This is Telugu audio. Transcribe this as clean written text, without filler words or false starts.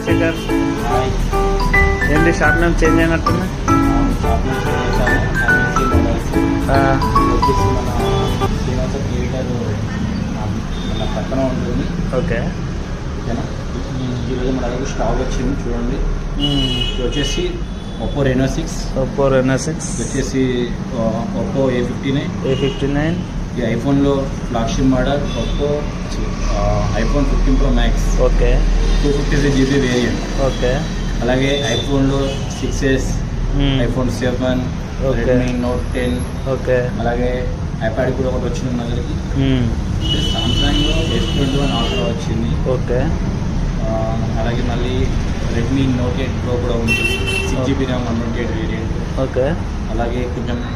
శేఖర్. ఏంటి షాప్ నేమ్ చేంజ్ అయినట్టుంది? వచ్చేసి మన శ్రీనివాస థియేటర్ మన పక్కన ఉంటుంది. ఓకే, ఓకేనా. ఈరోజు మన దగ్గర స్టాక్ వచ్చింది చూడండి. ఇది వచ్చేసి ఒప్పో రెనో 6 వచ్చేసి ఒప్పో A59. ఈ ఐఫోన్లో flagship model Oppo iPhone 15 Pro Max. Okay, 256GB variant. Okay. అలాగే ఐఫోన్లో 6s, iPhone 7, Redmi note 10. Okay, అలాగే ఐప్యాడ్ కూడా ఒకటి వచ్చింది మన దగ్గరికి. సామ్సంగ్లో S21 ఆల్ట్రా వచ్చింది. ఓకే. అలాగే మళ్ళీ రెడ్మీ నోట్ 8 Pro కూడా ఉంది. 6GB RAM 128 variant. ఓకే. అలాగే కొంచెం